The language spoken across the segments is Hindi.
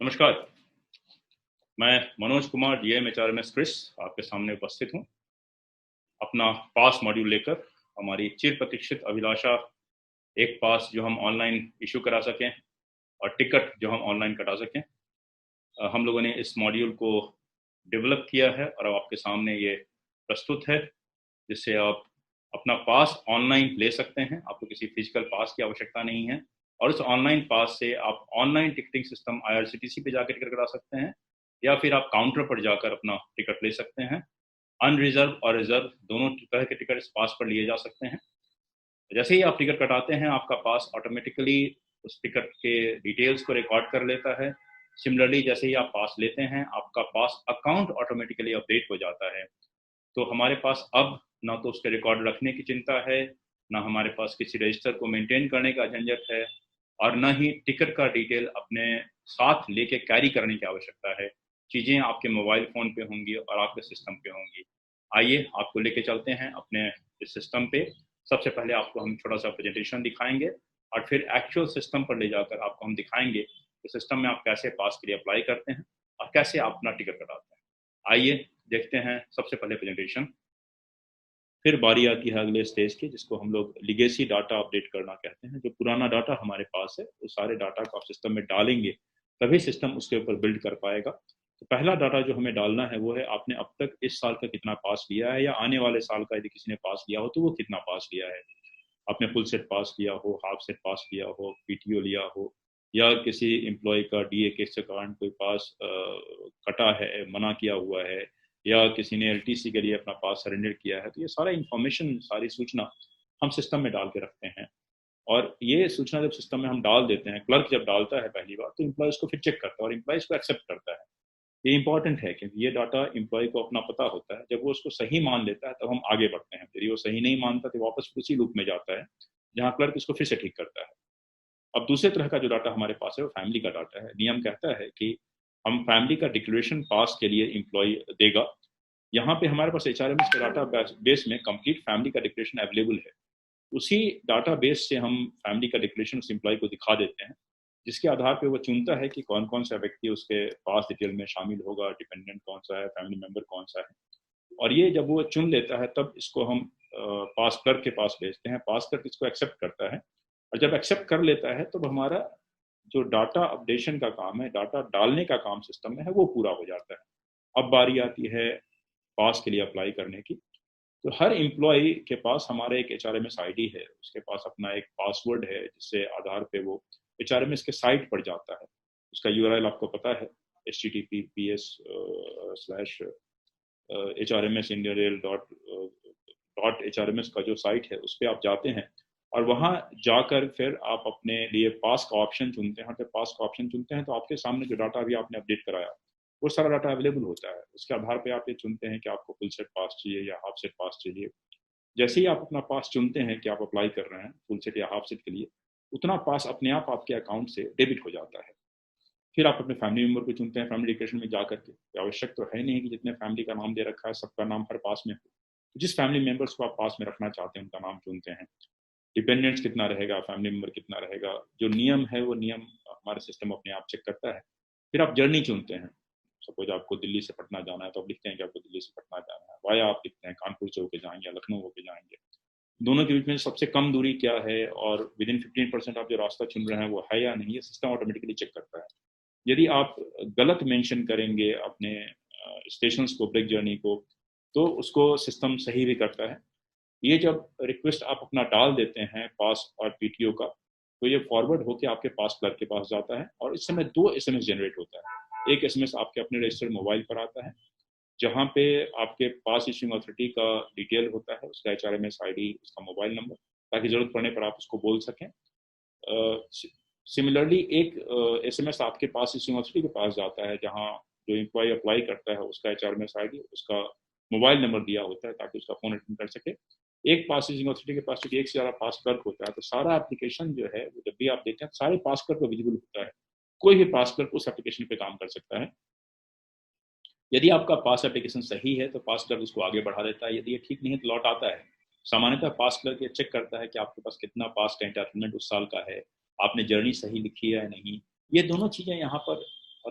नमस्कार, मैं Manoj Kumar DM HRMS CRIS आपके सामने उपस्थित हूँ अपना पास मॉड्यूल लेकर। हमारी चिर प्रतीक्षित अभिलाषा एक पास जो हम ऑनलाइन इशू करा सकें और टिकट जो हम ऑनलाइन कटा सकें, हम लोगों ने इस मॉड्यूल को डेवलप किया है और अब आपके सामने ये प्रस्तुत है, जिससे आप अपना पास ऑनलाइन ले सकते हैं। आपको किसी फिजिकल पास की आवश्यकता नहीं है और इस ऑनलाइन पास से आप ऑनलाइन टिकटिंग सिस्टम IRCTC पे जाकर टिकट कटा सकते हैं या फिर आप काउंटर पर जाकर अपना टिकट ले सकते हैं। अनरिजर्व और रिजर्व दोनों तरह के टिकट इस पास पर लिए जा सकते हैं। जैसे ही आप टिकट कटाते हैं, आपका पास ऑटोमेटिकली उस टिकट के डिटेल्स को रिकॉर्ड कर लेता है। सिमिलरली जैसे ही आप पास लेते हैं, आपका पास अकाउंट ऑटोमेटिकली अपडेट हो जाता है। तो हमारे पास अब ना तो उसके रिकॉर्ड रखने की चिंता है, ना हमारे पास किसी रजिस्टर को मेंटेन करने का झंझट है और ना ही टिकट का डिटेल अपने साथ लेके कैरी करने की आवश्यकता है। चीज़ें आपके मोबाइल फ़ोन पे होंगी और आपके सिस्टम पे होंगी। आइए आपको लेके चलते हैं अपने इस सिस्टम पे। सबसे पहले आपको हम छोटा सा प्रेजेंटेशन दिखाएंगे और फिर एक्चुअल सिस्टम पर ले जाकर आपको हम दिखाएंगे कि सिस्टम में आप कैसे पास के लिए अप्लाई करते हैं और कैसे आप अपना टिकट कटाते हैं। आइए देखते हैं सबसे पहले प्रेजेंटेशन। फिर बारी आती है अगले स्टेज की, जिसको हम लोग लिगेसी डाटा अपडेट करना कहते हैं। जो पुराना डाटा हमारे पास है, वो सारे डाटा को आप सिस्टम में डालेंगे, तभी सिस्टम उसके ऊपर बिल्ड कर पाएगा। तो पहला डाटा जो हमें डालना है वो है आपने अब तक इस साल का कितना पास लिया है, या आने वाले साल का यदि किसी ने पास लिया हो तो वो कितना पास लिया है। आपने फुल सेट पास लिया हो, हाफ सेट पास लिया हो, PTO लिया हो, या किसी एम्प्लॉय का DA केस के कारण कोई पास कटा है, मना किया हुआ है, या किसी ने LTC के लिए अपना पास सरेंडर किया है। तो ये सारा इन्फॉर्मेशन, सारी सूचना हम सिस्टम में डाल के रखते हैं। और ये सूचना जब सिस्टम में हम डाल देते हैं, क्लर्क जब डालता है पहली बार, तो एम्प्लॉय उसको फिर चेक करता है और एम्प्लॉय इसको एक्सेप्ट करता है। ये इंपॉर्टेंट है क्योंकि ये डाटा एम्प्लॉय को अपना पता होता है। जब वो उसको सही मान लेता है तब हम आगे बढ़ते हैं। यदि वो सही नहीं मानता तो वापस उसी लूप में जाता है जहाँ क्लर्क इसको फिर से ठीक करता है। अब दूसरे तरह का जो डाटा हमारे पास है वो फैमिली का डाटा है। नियम कहता है कि हम फैमिली का डिक्लेरेशन पास के लिए एम्प्लॉय देगा। यहाँ पे हमारे पास HRMS के डाटा बेस में कंप्लीट फैमिली का डिक्लेरेशन अवेलेबल है। उसी डाटा बेस से हम फैमिली का डिक्लेरेशन उस एम्प्लॉय को दिखा देते हैं, जिसके आधार पे वो चुनता है कि कौन कौन सा व्यक्ति उसके पास डिटेल में शामिल होगा, डिपेंडेंट कौन सा है, फैमिली मेंबर कौन सा है। और ये जब वो चुन लेता है तब इसको हम पास क्लर्क के पास भेजते हैं। पास क्लर्क इसको एक्सेप्ट करता है और जब एक्सेप्ट कर लेता है तब हमारा जो डाटा अपडेशन का काम है, डाटा डालने का काम सिस्टम में है, वो पूरा हो जाता है। अब बारी आती है पास के लिए अप्लाई करने की। तो हर एम्प्लॉय के पास हमारा एक HRMS ID है, उसके पास अपना एक पासवर्ड है, जिससे आधार पे वो HRMS के साइट पर जाता है। उसका URL आपको पता है, https://hrmsindiarail.hrms का जो साइट है उस पर आप जाते हैं और वहाँ जाकर फिर आप अपने लिए पास का ऑप्शन चुनते हैं। जब पास का ऑप्शन चुनते हैं तो आपके सामने जो डाटा अभी आपने अपडेट कराया वो सारा डाटा अवेलेबल होता है। उसके आधार पे आप ये चुनते हैं कि आपको फुल सेट पास चाहिए या हाफ सेट पास चाहिए। जैसे ही आप अपना पास चुनते हैं कि आप अप्लाई कर रहे हैं फुल सेट या हाफ सेट के लिए, उतना पास अपने आप आपके अकाउंट से डेबिट हो जाता है। फिर आप अपने फैमिली मेंबर को चुनते हैं फैमिली डिक्लेरेशन में जाकर के। आवश्यक तो है नहीं कि जितने फैमिली का नाम दे रखा है सबका नाम हर पास में हो। जिस फैमिली मेंबर्स को आप पास में रखना चाहते हैं उनका नाम चुनते हैं। डिपेंडेंट्स कितना रहेगा, फैमिली मेंबर कितना रहेगा, जो नियम है वो नियम हमारा सिस्टम अपने आप चेक करता है। फिर आप जर्नी चुनते हैं। सपोज आपको दिल्ली से पटना जाना है तो आप लिखते हैं कि आपको दिल्ली से पटना जाना है, वाया आप लिखते हैं कानपुर से होकर जाएंगे या लखनऊ होकर जाएंगे। दोनों के बीच में सबसे कम दूरी क्या है और विद इन 15% आप जो रास्ता चुन रहे हैं वो है या नहीं, ये सिस्टम ऑटोमेटिकली चेक करता है। यदि आप गलत मेंशन करेंगे अपने स्टेशंस को, ब्रेक जर्नी को, तो उसको सिस्टम सही भी करता है। ये जब रिक्वेस्ट आप अपना डाल देते हैं पास और PTO का, तो ये फॉरवर्ड होकर आपके पास क्लर्क के पास जाता है और इस समय 2 SMS जनरेट होता है। एक SMS आपके अपने रजिस्टर्ड मोबाइल पर आता है, जहाँ पे आपके पास इशूइंग अथॉरिटी का डिटेल होता है, उसका HRMS ID, उसका मोबाइल नंबर, ताकि ज़रूरत पड़ने पर आप उसको बोल सकें। सिमिलरली एक SMS आपके पास इशूइंग अथॉरिटी के पास जाता है, जहाँ जो एम्प्लॉय अप्लाई करता है उसका HRMS ID, उसका मोबाइल नंबर दिया होता है ताकि उसका फ़ोन अटेंड कर सके। एक पास इशूइंग अथॉरिटी के पास चूंकि एक से ज़्यादा पास क्लर्क होता है, तो सारा एप्लीकेशन जो है वो जब भी आप देखते हैं सारे पास क्लर्क को विजिबल होता है। कोई भी पास क्लर्क उस एप्लीकेशन पे काम कर सकता है। यदि आपका पास एप्लीकेशन सही है तो पास क्लर्क उसको आगे बढ़ा देता है, यदि ये ठीक नहीं है तो लौट आता है। सामान्यतः पास क्लर्क ये चेक करता है कि आपके पास कितना पास का एंटाइटलमेंट उस साल का है, आपने जर्नी सही लिखी है या नहीं। ये दोनों चीज़ें यहाँ पर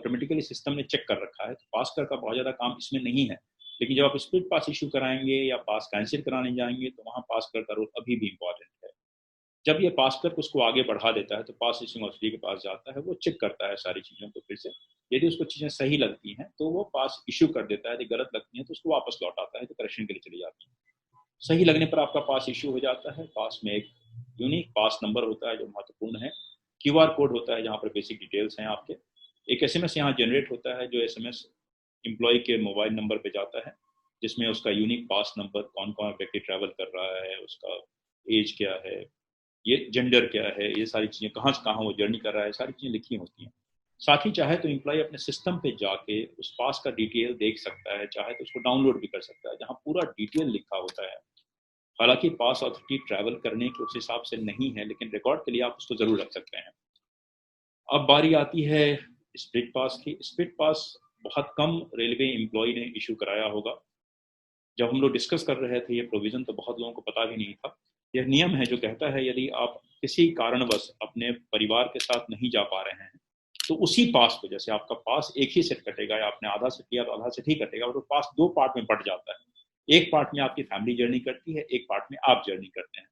ऑटोमेटिकली सिस्टम ने चेक कर रखा है, तो पास क्लर्क का बहुत ज़्यादा काम इसमें नहीं है। लेकिन जब आप स्प्लिट पास इशू कराएंगे या पास कैंसिल कराने जाएंगे तो वहाँ पास क्लर्क का रोल अभी भी इम्पॉर्टेंट है। जब ये पास क्लर्क उसको आगे बढ़ा देता है तो पास इशूइंग अथॉरिटी के पास जाता है, वो चेक करता है सारी चीज़ों को फिर से। यदि उसको चीज़ें सही लगती हैं तो वो पास इशू कर देता है, यदि गलत लगती हैं तो उसको वापस लौटाता है, तो करेक्शन के लिए चली जाती है। सही लगने पर आपका पास इशू हो जाता है। पास में एक यूनिक पास नंबर होता है जो महत्वपूर्ण है, क्यूआर कोड होता है जहाँ पर बेसिक डिटेल्स हैं आपके, एक एसएमएस यहाँ जनरेट होता है जो एसएमएस एम्प्लॉय के मोबाइल नंबर पे जाता है, जिसमें उसका यूनिक पास नंबर, कौन कौन व्यक्ति ट्रैवल कर रहा है, उसका एज क्या है, ये जेंडर क्या है, ये सारी चीज़ें, कहाँ से कहाँ वो जर्नी कर रहा है, सारी चीज़ें लिखी होती हैं। साथ ही चाहे तो एम्प्लॉय अपने सिस्टम पे जाके उस पास का डिटेल देख सकता है, चाहे तो उसको डाउनलोड भी कर सकता है, जहाँ पूरा डिटेल लिखा होता है। हालांकि पास अथॉरिटी ट्रैवल करने के उस हिसाब से नहीं है, लेकिन रिकॉर्ड के लिए आप उसको ज़रूर रख सकते हैं। अब बारी आती है स्प्लिट पास की। स्प्लिट पास बहुत कम रेलवे एम्प्लॉय ने इशू कराया होगा। जब हम लोग डिस्कस कर रहे थे ये प्रोविज़न तो बहुत लोगों को पता भी नहीं था। यह नियम है जो कहता है यदि आप किसी कारणवश अपने परिवार के साथ नहीं जा पा रहे हैं तो उसी पास को, जैसे आपका पास एक ही सेट कटेगा या आपने आधा सेट किया तो आधा सेट ही कटेगा, और वो पास दो पार्ट में बट जाता है। एक पार्ट में आपकी फैमिली जर्नी करती है, एक पार्ट में आप जर्नी करते हैं।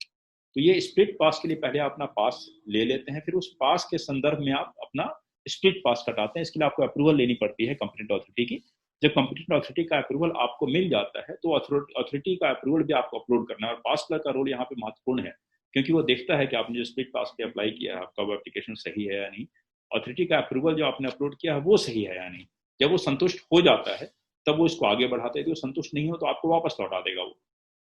तो ये स्प्लिट पास के लिए पहले आप अपना पास ले लेते हैं, फिर उस पास के संदर्भ में आप अपना स्प्लिट पास कटाते हैं। इसके लिए आपको अप्रूवल लेनी पड़ती है कॉम्पिटेंट अथॉरिटी की। जब कॉम्पिटेंट अथॉरिटी का अप्रूवल आपको मिल जाता है तो अथॉरिटी का अप्रूवल भी आपको अपलोड करना है, और पास क्लर्क का रोल यहाँ पे महत्वपूर्ण है, क्योंकि वो देखता है कि आपने जो स्प्लिट पास पे अप्लाई किया है आपका वो एप्लीकेशन सही है या नहीं, अथॉरिटी का अप्रूवल जो आपने अपलोड किया है वो सही है या नहीं। जब वो संतुष्ट हो जाता है तब वो इसको आगे बढ़ाता है, यदि वो संतुष्ट नहीं हो तो आपको वापस लौटा देगा। वो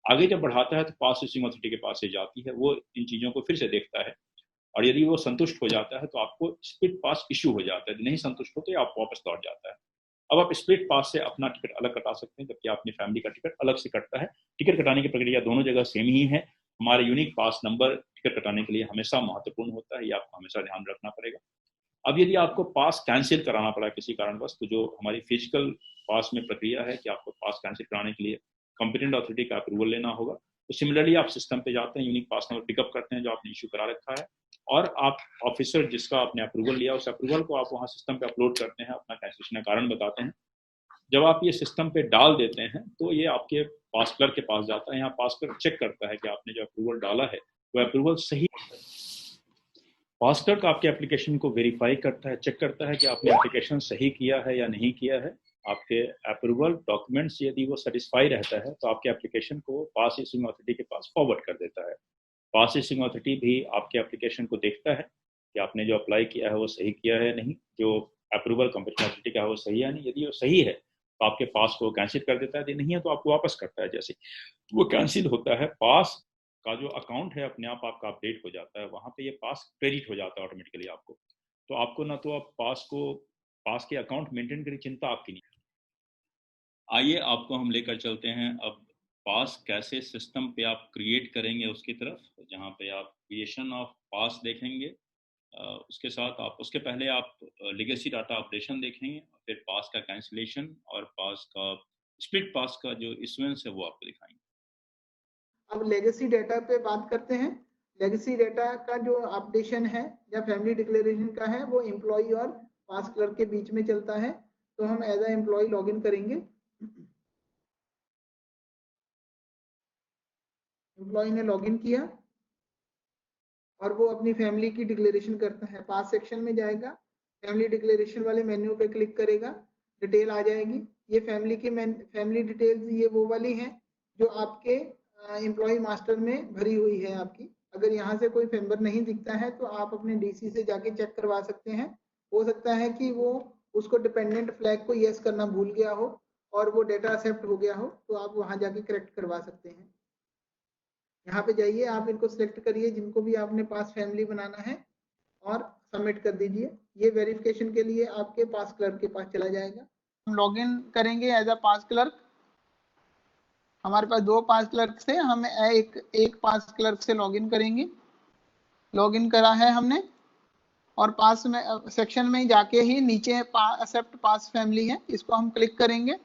आगे जब बढ़ाता है तो पास इशूइंग अथॉरिटी के पास से जाती है, वो इन चीज़ों को फिर से देखता है, और यदि वो संतुष्ट हो जाता है तो आपको स्प्लिट पास इशू हो जाता है, यदि नहीं संतुष्ट हो तो आप वापस लौट जाता है। अब आप स्प्लिट पास से अपना टिकट अलग कटा सकते हैं, जबकि अपनी फैमिली का टिकट अलग से कटता है। टिकट कटाने की प्रक्रिया दोनों जगह सेम ही है। हमारे यूनिक पास नंबर टिकट कटाने के लिए हमेशा महत्वपूर्ण होता है, ये आपको हमेशा ध्यान रखना पड़ेगा। अब यदि आपको पास कैंसिल कराना पड़ा किसी कारणवश, तो जो हमारी फिजिकल पास में प्रक्रिया है कि आपको पास कैंसिल कराने के लिए कॉम्पिटेंट अथॉरिटी का अप्रूवल लेना होगा, तो सिमिलरली आप सिस्टम पे जाते हैं, यूनिक पास नंबर पिकअप करते हैं जो आपने इशू करा रखा है, और आप ऑफिसर जिसका आपने अप्रूवल लिया उस अप्रूवल को आप वहाँ सिस्टम पे अपलोड करते हैं, अपना कैंसिलेशन का कारण बताते हैं। जब आप ये सिस्टम पे डाल देते हैं तो ये आपके पास क्लर्क के पास जाता है। यहाँ पास क्लर्क चेक करता है कि आपने जो अप्रूवल डाला है वो अप्रूवल सही है। पास क्लर्क आपके एप्लीकेशन को वेरीफाई करता है, चेक करता है कि आपने एप्लीकेशन सही किया है या नहीं किया है। आपके अप्रूवल डॉक्यूमेंट्स यदि वो सेटिस्फाई रहता है तो आपके एप्लीकेशन को पास इशूइंग अथॉरिटी के पास फॉरवर्ड कर देता है। पास इशूइंग अथॉरिटी भी आपके एप्लीकेशन को देखता है कि आपने जो अप्लाई किया है वो सही किया है या नहीं, जो अप्रूवल कॉम्पिटेंट अथॉरिटी का है वो सही है या नहीं। यदि वो सही है तो आपके पास को कैंसिल कर देता है, यदि नहीं है तो आपको वापस करता है। जैसे वो कैंसिल होता है, पास का जो अकाउंट है अपने आप आपका अपडेट हो जाता है, वहाँ पे ये पास क्रेडिट हो जाता है ऑटोमेटिकली आपको। तो आपको ना तो आप पास के अकाउंट मेंटेन करने की चिंता आपकी नहीं। आइए आपको हम लेकर चलते हैं अब पास कैसे सिस्टम पे आप क्रिएट करेंगे उसकी तरफ, जहाँ पे आप क्रिएशन ऑफ पास देखेंगे। उसके साथ आप उसके पहले आप लेगेसी डाटा अपडेशन देखेंगे, फिर पास का कैंसिलेशन और पास का स्प्लिट पास का जो इशुएंस है वो आपको दिखाएंगे। अब लेगेसी डेटा पे बात करते हैं। लेगेसी डेटा का जो अपडेशन है या फैमिली डिक्लेरेशन का है वो एम्प्लॉय और पास क्लर्क के बीच में चलता है। तो हम एज ए एम्प्लॉय लॉगिन करेंगे। एम्प्लॉय ने लॉगिन किया और वो अपनी फैमिली की डिक्लेरेशन करता है। पास सेक्शन में जाएगा, फैमिली डिक्लेरेशन वाले मेन्यू पे क्लिक करेगा, डिटेल आ जाएगी। ये फैमिली डिटेल्स ये वो वाली हैं जो आपके एम्प्लॉय मास्टर में भरी हुई है आपकी। अगर यहाँ से कोई मेंबर नहीं दिखता है तो आप अपने डीसी से जाके चेक करवा सकते हैं। हो सकता है कि वो उसको डिपेंडेंट फ्लैग को यस करना भूल गया हो और वो डेटा एक्सेप्ट हो गया हो, तो आप वहाँ जाके करेक्ट करवा सकते हैं। यहाँ पे जाइए, आप इनको सिलेक्ट करिए जिनको भी आपने पास फैमिली बनाना है और सबमिट कर दीजिए। ये वेरिफिकेशन के लिए आपके पास क्लर्क के पास चला जाएगा। हम लॉगिन करेंगे एज अ पास क्लर्क। हमारे पास दो पास क्लर्क से हम एक पास क्लर्क से लॉगिन करेंगे। लॉगिन करा है हमने और पास में सेक्शन में जाके ही नीचे एक्सेप्ट पास फैमिली है, इसको हम क्लिक करेंगे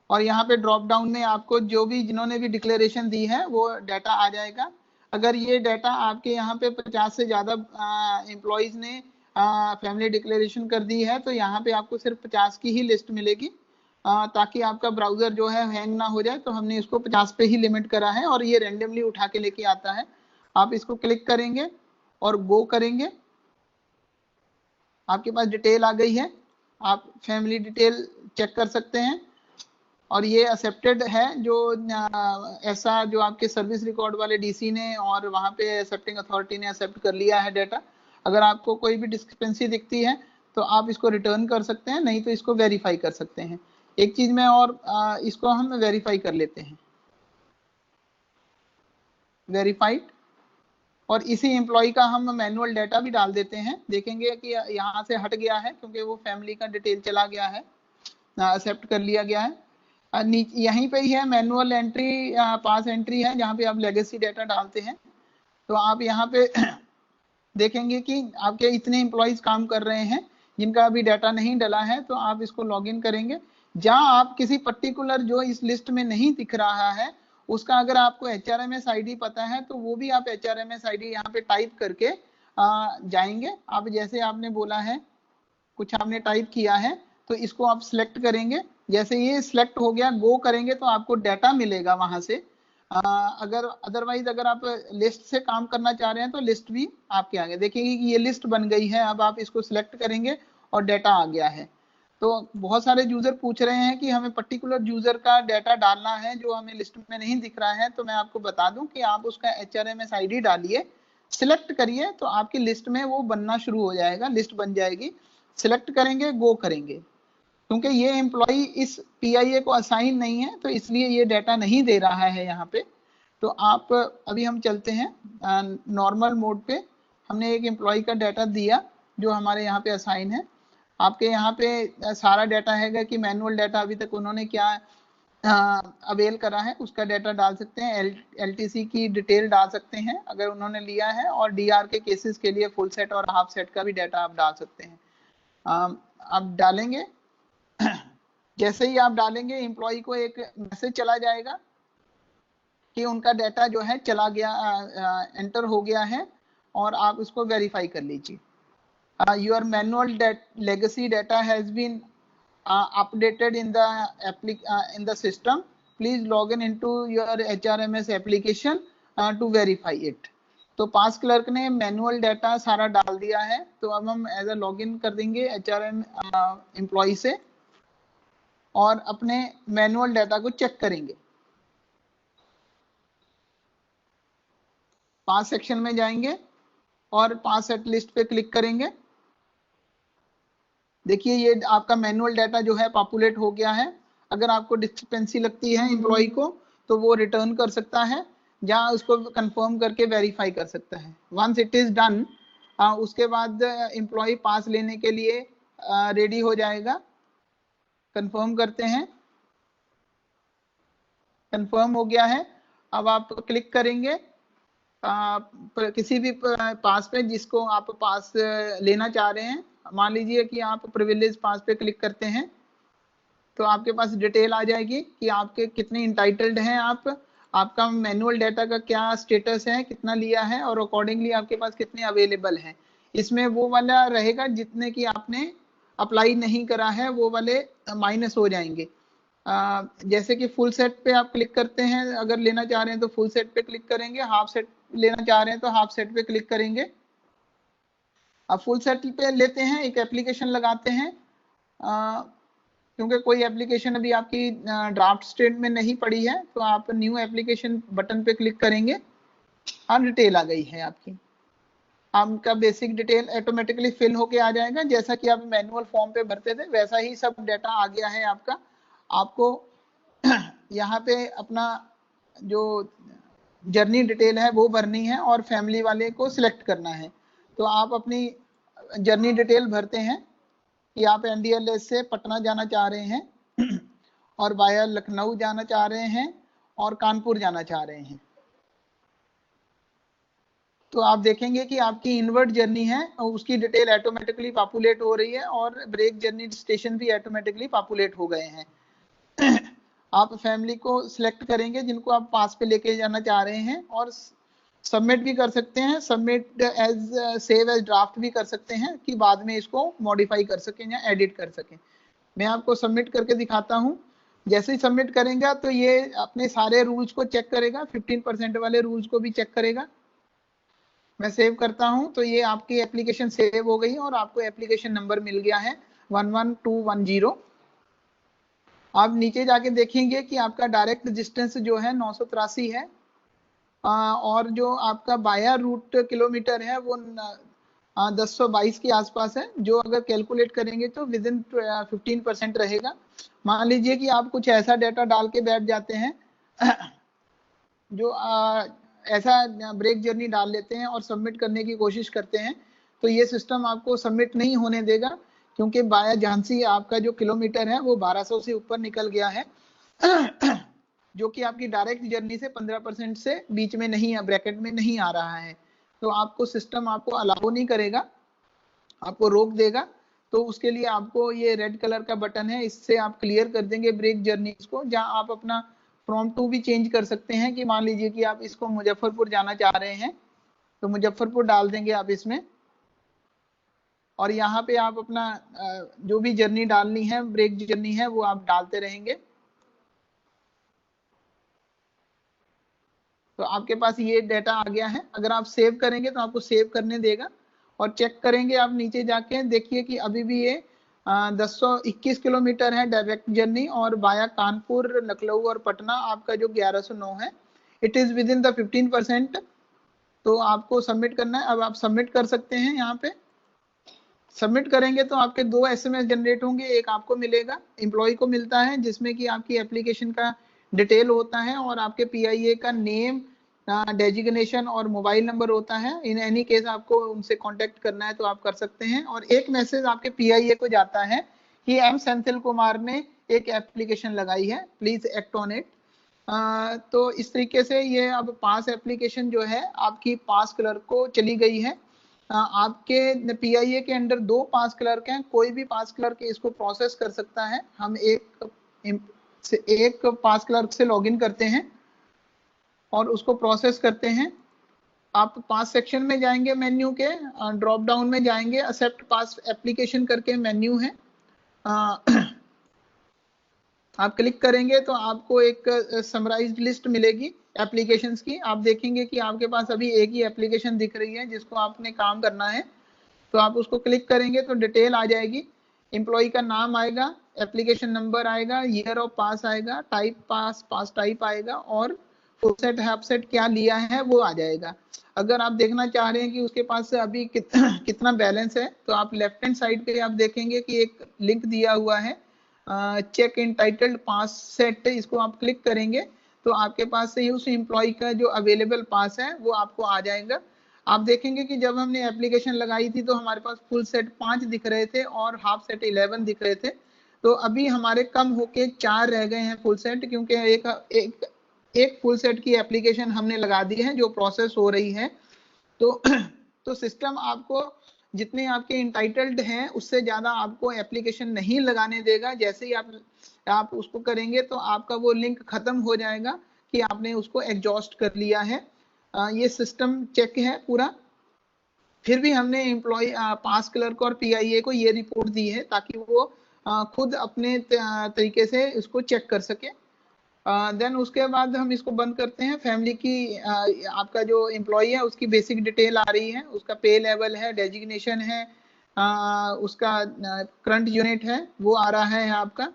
और यहाँ पे ड्रॉप डाउन में आपको जो भी जिन्होंने भी डिक्लेरेशन दी है वो डाटा आ जाएगा। अगर ये डाटा आपके यहाँ पे 50 से ज़्यादा एम्प्लॉयज़ ने फैमिली डिक्लेरेशन कर दी है, तो यहाँ पे आपको सिर्फ 50 की ही लिस्ट मिलेगी, ताकि आपका ब्राउजर जो है हैंग ना हो जाए। तो हमने इसको 50 पे ही लिमिट करा है और ये रैंडमली उठा के लेके आता है। आप इसको क्लिक करेंगे और गो करेंगे, आपके पास डिटेल आ गई है, आप फैमिली डिटेल चेक कर सकते हैं और ये एक्सेप्टेड है। जो ऐसा जो आपके सर्विस रिकॉर्ड वाले डीसी ने और वहां पे एक्सेप्टिंग अथॉरिटी ने एक्सेप्ट कर लिया है डाटा। अगर आपको कोई भी डिस्क्रिपेंसी दिखती है तो आप इसको रिटर्न कर सकते हैं, नहीं तो इसको वेरीफाई कर सकते हैं। एक चीज में और इसको हम वेरीफाई कर लेते हैं, वेरीफाइड, और इसी एम्प्लॉय का हम मैनुअल डाटा भी डाल देते हैं। देखेंगे कि यहाँ से हट गया है क्योंकि वो फैमिली का डिटेल चला गया है, एक्सेप्ट कर लिया गया है। यहीं पे ही है मैनुअल एंट्री, पास एंट्री है जहाँ पे आप लेगेसी डाटा डालते हैं। तो आप यहाँ पे देखेंगे कि आपके इतने एम्प्लॉइज काम कर रहे हैं जिनका अभी डाटा नहीं डला है। तो आप इसको लॉगिन करेंगे, जहां आप किसी पर्टिकुलर जो इस लिस्ट में नहीं दिख रहा है उसका अगर आपको HRMS ID पता है तो वो भी आप HRMS ID यहाँ पे टाइप करके जाएंगे। आप जैसे आपने बोला है, कुछ आपने टाइप किया है, तो इसको आप सिलेक्ट करेंगे। जैसे ये सिलेक्ट हो गया, गो करेंगे तो आपको डाटा मिलेगा वहां से। अगर अदरवाइज अगर आप लिस्ट से काम करना चाह रहे हैं तो लिस्ट भी आपके आगे देखेंगे कि ये लिस्ट बन गई है। अब आप इसको सिलेक्ट करेंगे और डाटा आ गया है। तो बहुत सारे यूजर पूछ रहे हैं कि हमें पर्टिकुलर यूजर का डाटा डालना है जो हमें लिस्ट में नहीं दिख रहा है। तो मैं आपको बता दूं कि आप उसका HRMS ID डालिए, सिलेक्ट करिए, तो आपकी लिस्ट में वो बनना शुरू हो जाएगा, लिस्ट बन जाएगी। सिलेक्ट करेंगे, गो करेंगे, क्योंकि ये एम्प्लॉय इस PIA को असाइन नहीं है तो इसलिए ये डाटा नहीं दे रहा है यहाँ पे। तो आप अभी हम चलते हैं नॉर्मल मोड पे। हमने एक एम्प्लॉय का डाटा दिया जो हमारे यहाँ पे असाइन है। आपके यहाँ पे सारा डाटा है कि मैनुअल डाटा अभी तक उन्होंने क्या अवेल करा है उसका डाटा डाल सकते हैं। LTC की डिटेल डाल सकते हैं अगर उन्होंने लिया है, और DR के केसेस के लिए फुल सेट और हाफ सेट का भी डाटा आप डाल सकते हैं। आप डालेंगे, जैसे ही आप डालेंगे एम्प्लॉय को एक मैसेज चला जाएगा कि उनका डाटा जो है चला गया, एंटर हो गया है, और आप इसको वेरीफाई कर लीजिए। Your manual legacy data has been updated in the system, please log in into your HRMS application to verify it. तो पास क्लर्क ने मैनुअल डाटा सारा डाल दिया है। तो अब हम एज अ लॉगिन कर देंगे HRM एम्प्लॉय से और अपने मैनुअल डाटा को चेक करेंगे। पास सेक्शन में जाएंगे और पास सेट लिस्ट पे क्लिक करेंगे। देखिए ये आपका मैनुअल डाटा जो है पॉपुलेट हो गया है। अगर आपको डिस्क्रिपेंसी लगती है एम्प्लॉय को तो वो रिटर्न कर सकता है, जहां उसको कंफर्म करके वेरीफाई कर सकता है। वंस इट इज डन, उसके बाद एम्प्लॉय पास लेने के लिए रेडी हो जाएगा। कंफर्म करते हैं, कंफर्म हो गया है। अब आप क्लिक करेंगे किसी भी पास पे जिसको आप पास लेना चाह रहे हैं। मान लीजिए कि आप प्रिविलेज पास पे क्लिक करते हैं तो आपके पास डिटेल आ जाएगी कि आपके कितने इंटाइटल्ड हैं, आपका मैनुअल डाटा का क्या स्टेटस है, कितना लिया है, और अकॉर्डिंगली आपके पास कितने अवेलेबल हैं। इसमें वो वाला रहेगा जितने की आपने अप्लाई नहीं करा है, वो वाले माइनस हो जाएंगे। जैसे कि फुल सेट पे आप क्लिक करते हैं, अगर लेना चाह रहे हैं तो फुल सेट पे क्लिक करेंगे, हाफ सेट लेना चाह रहे हैं तो हाफ सेट पे क्लिक करेंगे। अब फुल सेट पे लेते हैं, एक एप्लीकेशन लगाते हैं, क्योंकि कोई एप्लीकेशन अभी आपकी ड्राफ्ट स्टेट में नहीं पड़ी है, तो आप न्यू एप्लीकेशन बटन पे क्लिक करेंगे। अब डिटेल आ गई है आपका बेसिक डिटेल ऑटोमेटिकली फिल होके आ जाएगा। जैसा कि आप मैनुअल फॉर्म पे भरते थे वैसा ही सब डाटा आ गया है आपका। आपको यहाँ पे अपना जो जर्नी डिटेल है वो भरनी है और फैमिली वाले को सिलेक्ट करना है। तो आप अपनी जर्नी डिटेल भरते हैं कि आप NDLS से पटना जाना चाह रहे हैं और वाया लखनऊ जाना चाह रहे हैं और कानपुर जाना चाह रहे हैं। तो आप देखेंगे कि आपकी इनवर्ड जर्नी है और उसकी डिटेल ऑटोमेटिकली पॉपुलेट हो रही है और ब्रेक जर्नी स्टेशन भी ऑटोमेटिकली पॉपुलेट हो गए हैं। आप फैमिली को सिलेक्ट करेंगे जिनको आप पास पे लेके जाना चाह रहे हैं और सबमिट भी कर सकते हैं, submit as save as draft भी कर सकते हैं कि बाद में इसको मॉडिफाई कर सकें या एडिट कर सकें। मैं आपको सबमिट करके दिखाता हूं। जैसे ही सबमिट करेंगे तो ये अपने सारे रूल्स को चेक करेगा, 15% वाले रूल्स को भी चेक करेगा। मैं सेव करता हूं तो ये आपकी एप्लीकेशन सेव हो गई और आपको एप्लीकेशन नंबर मिल गया है 11210। आप नीचे जाके देखेंगे कि आपका डायरेक्ट डिस्टेंस जो है 983 है और जो आपका बाया रूट किलोमीटर है वो 1022 के आसपास है, जो अगर कैलकुलेट करेंगे तो विद इन 15% रहेगा। मान लीजिए कि आप कुछ ऐसा डेटा डाल के बैठ जाते हैं जो ऐसा ब्रेक जर्नी डाल लेते हैं और सबमिट करने की कोशिश करते हैं, तो ये सिस्टम आपको सबमिट नहीं होने देगा, क्योंकि बाया झांसी आपका जो किलोमीटर है वो 1200 से ऊपर निकल गया है जो कि आपकी डायरेक्ट जर्नी से 15% से बीच में नहीं, ब्रैकेट में नहीं आ रहा है। तो आपको सिस्टम आपको अलाउ नहीं करेगा, आपको रोक देगा। तो उसके लिए आपको ये रेड कलर का बटन है, इससे आप क्लियर कर देंगे ब्रेक जर्नीज को, जहां आप अपना फ्रॉम टू भी चेंज कर सकते हैं कि मान लीजिए कि आप इसको मुजफ्फरपुर जाना चाह रहे हैं तो मुजफ्फरपुर डाल देंगे आप इसमें, और यहाँ पे आप अपना जो भी जर्नी डालनी है, ब्रेक जर्नी है, वो आप डालते रहेंगे। तो आपके पास ये डाटा आ गया है। अगर आप सेव करेंगे तो आपको सेव करने देगा, और चेक करेंगे आप नीचे जाके, देखिए कि अभी भी ये 1021 किलोमीटर है डायरेक्ट जर्नी, और बाया कानपुर, लखनऊ और पटना आपका जो 1109 है, it is with in the 15%। तो आपको सबमिट करना है। अब आप सबमिट कर सकते हैं। यहाँ पे सबमिट करेंगे तो आपके 2 SMS जनरेट होंगे, एक आपको मिलेगा, एम्प्लॉय को मिलता है, जिसमें कि आपकी एप्लीकेशन का डिटेल होता है और आपके PIA का नेम, डेजिग्नेशन और मोबाइल नंबर होता है। इन एनी केस आपको उनसे कांटेक्ट करना है तो आप कर सकते हैं। और एक मैसेज आपके PIA को जाता है कि M सेंथिल कुमार ने एक एप्लीकेशन लगाई है, प्लीज एक्ट ऑन इट। तो इस तरीके से ये अब पास एप्लीकेशन जो है आपकी पास क्लर्क को चली गई है। आपके PIA के अंडर 2 पास क्लर्क हैं, कोई भी पास क्लर्क इसको प्रोसेस कर सकता है। हम एक पास क्लर्क से लॉगिन करते हैं और उसको प्रोसेस करते हैं। आप पास सेक्शन में जाएंगे, मेन्यू के ड्रॉप डाउन में जाएंगे, एक्सेप्ट पास एप्लीकेशन करके मेन्यू है, आप क्लिक करेंगे तो आपको एक समराइज्ड लिस्ट मिलेगी एप्लीकेशंस की। आप देखेंगे कि आपके पास अभी एक ही एप्लीकेशन दिख रही है जिसको आपने काम करना है, तो आप उसको क्लिक करेंगे तो डिटेल आ जाएगी। एम्प्लॉय का नाम आएगा, एप्लीकेशन नंबर आएगा, ईयर ऑफ पास आएगा, टाइप पास टाइप आएगा, और फुल सेट हाफ सेट क्या लिया है वो आ जाएगा। अगर आप देखना चाह रहे हैं कि उसके पास अभी कितना बैलेंस है, तो आप लेफ्ट हैंड साइड पे आप देखेंगे कि एक लिंक दिया हुआ है, चेक इंटाइटल्ड पास सेट, इसको आप क्लिक करेंगे तो आपके पास से ही उस एम्प्लॉय का जो अवेलेबल पास है वो आपको आ जाएगा। आप देखेंगे कि जब हमने एप्लीकेशन लगाई थी तो हमारे पास फुल सेट 5 दिख रहे थे और हाफ सेट 11 दिख रहे थे। तो अभी हमारे कम होके 4 रह गए हैं फुल सेट, क्योंकि एक फुल सेट की एप्लीकेशन हमने लगा दी है जो प्रोसेस हो रही है। तो सिस्टम आपको जितने आपके इंटाइटल्ड हैं उससे ज्यादा आपको एप्लीकेशन नहीं लगाने देगा। जैसे ही आप उसको करेंगे तो आपका वो लिंक खत्म हो जाएगा कि आपने उसको एग्जॉस्ट कर लिया है। ये सिस्टम चेक है पूरा। फिर भी हमने एम्प्लॉय पास क्लर्क और PIA को ये रिपोर्ट दी है ताकि वो खुद अपने तरीके से इसको चेक कर सके। देन उसके बाद हम इसको बंद करते हैं। फैमिली की आपका जो एम्प्लॉय है उसकी बेसिक डिटेल आ रही है, उसका पे लेवल है, डेजिग्नेशन है, उसका करंट यूनिट है वो आ रहा है आपका,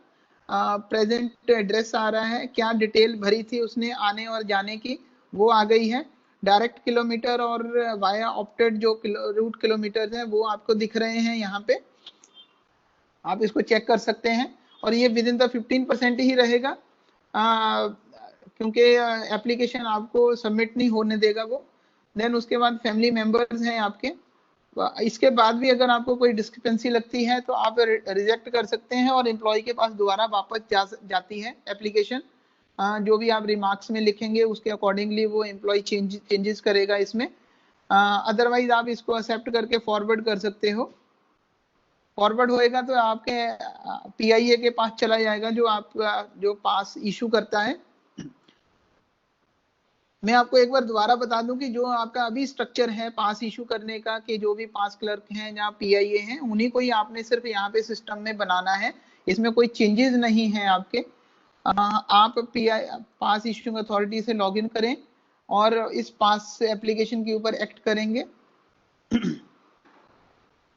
प्रेजेंट एड्रेस आ रहा है, क्या डिटेल भरी थी उसने आने और जाने की वो आ गई है, डायरेक्ट किलोमीटर और वाया ऑप्टेड जो रूट किलोमीटर है वो आपको दिख रहे हैं यहाँ पे, आप इसको चेक कर सकते हैं। और ये विद इन द 15% ही रहेगा, क्योंकि एप्लीकेशन आपको सबमिट नहीं होने देगा वो। देन उसके बाद फैमिली मेंबर्स हैं आपके, इसके बाद भी अगर आपको कोई डिस्क्रिपेंसी लगती है तो आप रिजेक्ट कर सकते हैं और एम्प्लॉय के पास दोबारा वापस जाती है एप्लीकेशन। जो भी आप रिमार्क्स में लिखेंगे उसके अकॉर्डिंगली वो एम्प्लॉय चेंजेस करेगा इसमें। अदरवाइज आप इसको एक्सेप्ट करके फॉरवर्ड कर सकते हो। फॉरवर्ड होएगा तो आपके PIA के पास चला जाएगा जो आपका जो पास इशू करता है। मैं आपको एक बार दोबारा बता दूं कि जो आपका अभी स्ट्रक्चर है पास इशू करने का, कि जो भी पास क्लर्क हैं या पीआईए हैं उन्हीं को ही आपने सिर्फ यहाँ पे सिस्टम में बनाना है, इसमें कोई चेंजेस नहीं है आपके। आप पास इशूइंग अथॉरिटी से लॉगिन करें और इस पास एप्लीकेशन के ऊपर एक्ट करेंगे।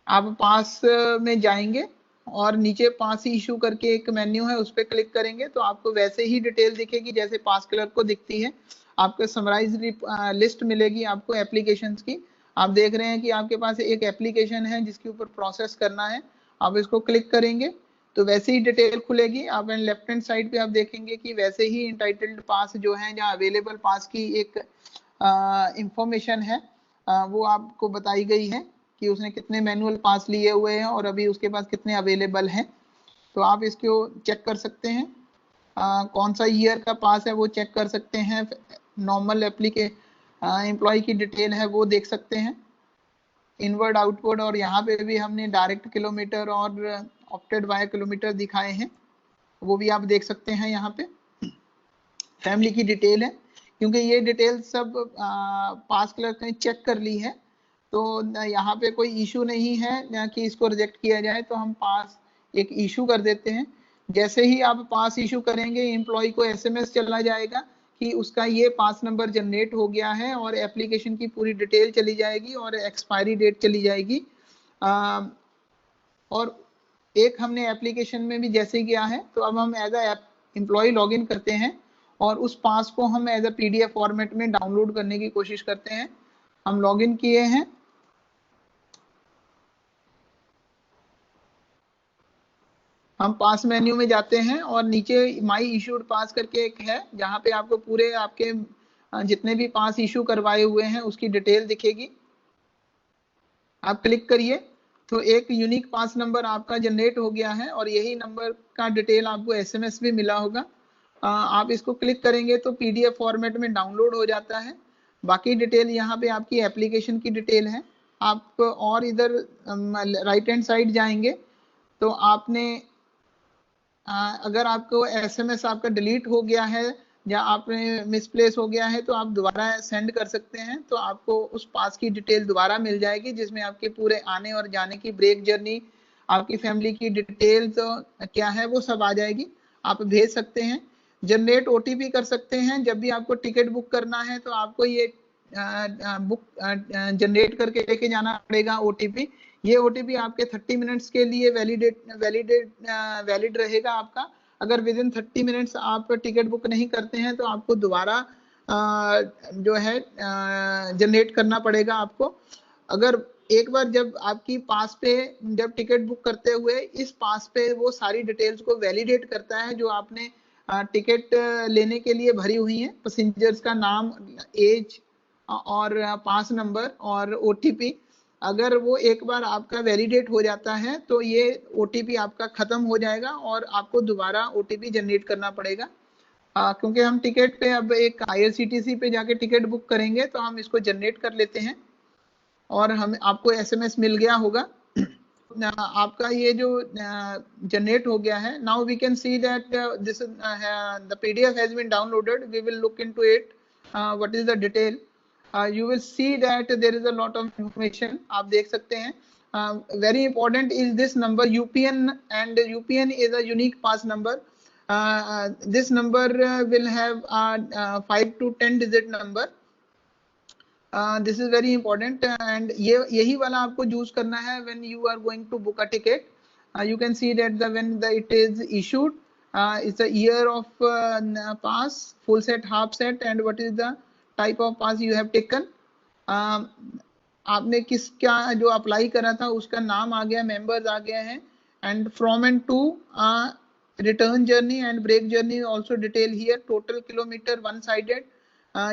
आप पास में जाएंगे और नीचे पास इशू करके एक मेन्यू है, उस पर क्लिक करेंगे तो आपको वैसे ही डिटेल दिखेगी जैसे पास क्लर्क को दिखती है। आपको समराइज लिस्ट मिलेगी आपको एप्लीकेशंस की। आप देख रहे हैं कि आपके पास एक एप्लीकेशन है जिसके ऊपर प्रोसेस करना है, आप इसको क्लिक करेंगे तो वैसे ही डिटेल खुलेगी। आप लेफ्ट हैंड साइड पे आप देखेंगे कि वैसे ही इंटाइटल्ड पास जो है, जहाँ अवेलेबल पास की एक इंफॉर्मेशन है वो आपको बताई गई है कि उसने कितने मैनुअल पास लिए हुए हैं और अभी उसके पास कितने अवेलेबल हैं। तो आप इसको चेक कर सकते हैं, कौन सा ईयर का पास है वो चेक कर सकते हैं। नॉर्मल एम्प्लॉय की डिटेल है वो देख सकते हैं, इनवर्ड आउटवर्ड, और यहाँ पे भी हमने डायरेक्ट किलोमीटर और ऑप्टेड बाय किलोमीटर दिखाए हैं, वो भी आप देख सकते हैं। यहाँ पे फैमिली की डिटेल है, क्योंकि ये डिटेल सब पास क्लर्क ने चेक कर ली है तो यहाँ पे कोई इशू नहीं है कि इसको रिजेक्ट किया जाए, तो हम पास एक इशू कर देते हैं। जैसे ही आप पास इशू करेंगे एम्प्लॉय को एसएमएस चला जाएगा कि उसका ये पास नंबर जनरेट हो गया है और एप्लीकेशन की पूरी डिटेल चली जाएगी और एक्सपायरी डेट चली जाएगी। और एक हमने एप्लीकेशन में भी जैसे किया है, तो अब हम as a employee log in करते हैं और उस पास को हम एज अ पीडीएफ फॉर्मेट में डाउनलोड करने की कोशिश करते हैं। हम लॉग इन किए हैं, हम पास मेन्यू में जाते हैं और नीचे माई इशूड पास करके एक है जहां पे आपको पूरे आपके जितने भी पास इशू करवाए हुए हैं उसकी डिटेल दिखेगी। आप क्लिक करिए तो एक यूनिक पास नंबर आपका जनरेट हो गया है और यही नंबर का डिटेल आपको एसएमएस भी मिला होगा। आप इसको क्लिक करेंगे तो पीडीएफ फॉर्मेट में डाउनलोड हो जाता है। बाकी डिटेल यहाँ पे आपकी एप्लीकेशन की डिटेल है। आप और इधर राइट हैंड साइड जाएंगे तो आपने अगर आपको एसएमएस आपका डिलीट हो गया है या आपने मिसप्लेस हो गया है तो आप दोबारा सेंड कर सकते हैं, तो आपको उस पास की डिटेल दोबारा मिल जाएगी जिसमें आपके पूरे आने और जाने की ब्रेक जर्नी, आपकी फैमिली की डिटेल तो क्या है वो सब आ जाएगी। आप भेज सकते हैं, जनरेट ओटीपी कर सकते हैं। जब भी आपको टिकट बुक करना है तो आपको ये बुक जनरेट करके लेके जाना पड़ेगा ओटीपी। ये ओटीपी आपके 30 मिनट्स के लिए वैलिड रहेगा आपका। अगर विद इन 30 मिनट्स आप टिकट बुक नहीं करते हैं तो आपको दोबारा जो है जनरेट करना पड़ेगा आपको। अगर एक बार जब आपकी पास पे जब टिकट बुक करते हुए इस पास पे वो सारी डिटेल्स को वैलिडेट करता है जो आपने टिकट लेने के लिए भरी हुई है, पैसेंजर्स का नाम, एज और पास नंबर और ओटीपी, अगर वो एक बार आपका वैलिडेट हो जाता है तो ये ओटीपी आपका खत्म हो जाएगा और आपको दोबारा ओटीपी जनरेट करना पड़ेगा। क्योंकि हम टिकट पे अब एक आईआरसीटीसी पे जाके टिकट बुक करेंगे तो हम इसको जनरेट कर लेते हैं और हम आपको एसएमएस मिल गया होगा। आपका ये जो जनरेट हो गया है, now we can see that this the PDF has been downloaded, we will look into it what is the detail. You will see that there is a lot of information, आप देख सकते हैं। Very important is this number UPN, and UPN is a unique pass number. This number will have a 5 to 10 digit number. This is very important and यही वाला आपको यूज करना है when you are going to book a ticket. You can see that when it is issued, it's the year of pass, full set, half set, and what is the type of pass you have taken. आपने किस क्या जो अप्लाई करा था उसका नाम आ गया, मेंबर्स आ गए हैं, and from end to return journey and break journey also detail here, total kilometre one sided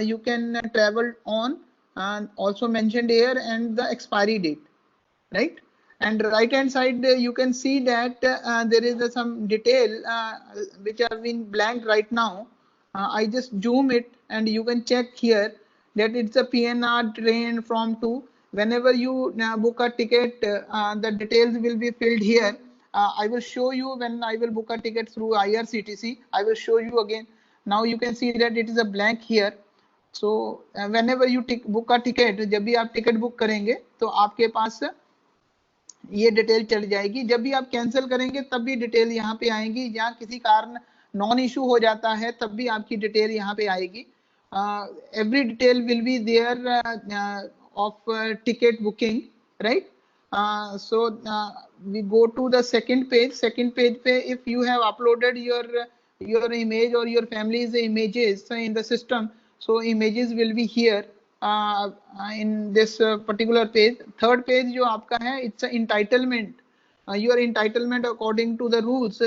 you can travel on, also mentioned here, and the expiry date, right? And right hand side you can see that there is some detail which have been blank right now. I just zoom it and you can check here that it's a PNR train from to. Whenever you book a ticket, the details will be filled here. I will show you when I will book a ticket through IRCTC. I will show you again. Now you can see that it is a blank here. So whenever you book a ticket, जब भी आप टिकट बुक करेंगे तो आपके पास ये डिटेल चल जाएगी। जब भी आप कैंसिल करेंगे तब भी डिटेल यहाँ पे आएगी, या किसी कारण नॉन इशू हो जाता है तब भी आपकी डिटेल यहाँ पे आएगी। Every detail will be there of ticket booking, right. So we go to the second page पे, if you have uploaded your image or your family's images in the system, so images will be here in this particular page. Third page जो आपका है, it's an entitlement, your entitlement according to the rules,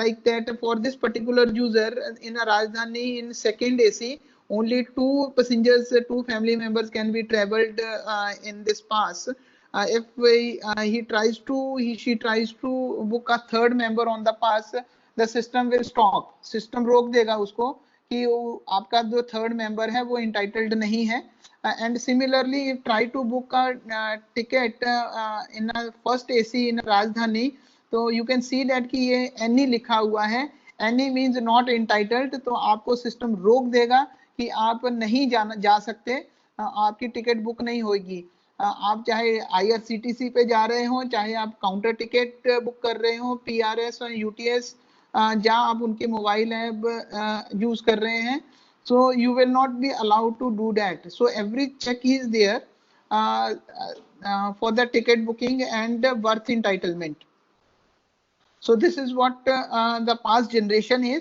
like that for this particular user in a Rajdhani in second AC, only 2 passengers, 2 family members can be traveled in this pass. If she tries to book a third member on the pass, the system will stop, system रोक देगा उसको कि आपका जो थर्ड मेंबर है वो इंटाइटल्ड नहीं है। And similarly try to book a ticket in first AC in Rajdhani, तो यू कैन सी दैट कि ये एनी लिखा हुआ है, एनी मींस नॉट इंटाइटल्ड, तो आपको सिस्टम रोक देगा कि आप नहीं जा सकते, आपकी टिकट बुक नहीं होगी। आप चाहे IRCTC पे जा रहे हो, चाहे आप काउंटर टिकट बुक कर रहे हो, PRS और UTS, जहाँ आप उनके मोबाइल ऐप यूज कर रहे हैं, so you will not be allowed to do that. So every check is there for the ticket booking and birth entitlement. So this is what the pass generation is.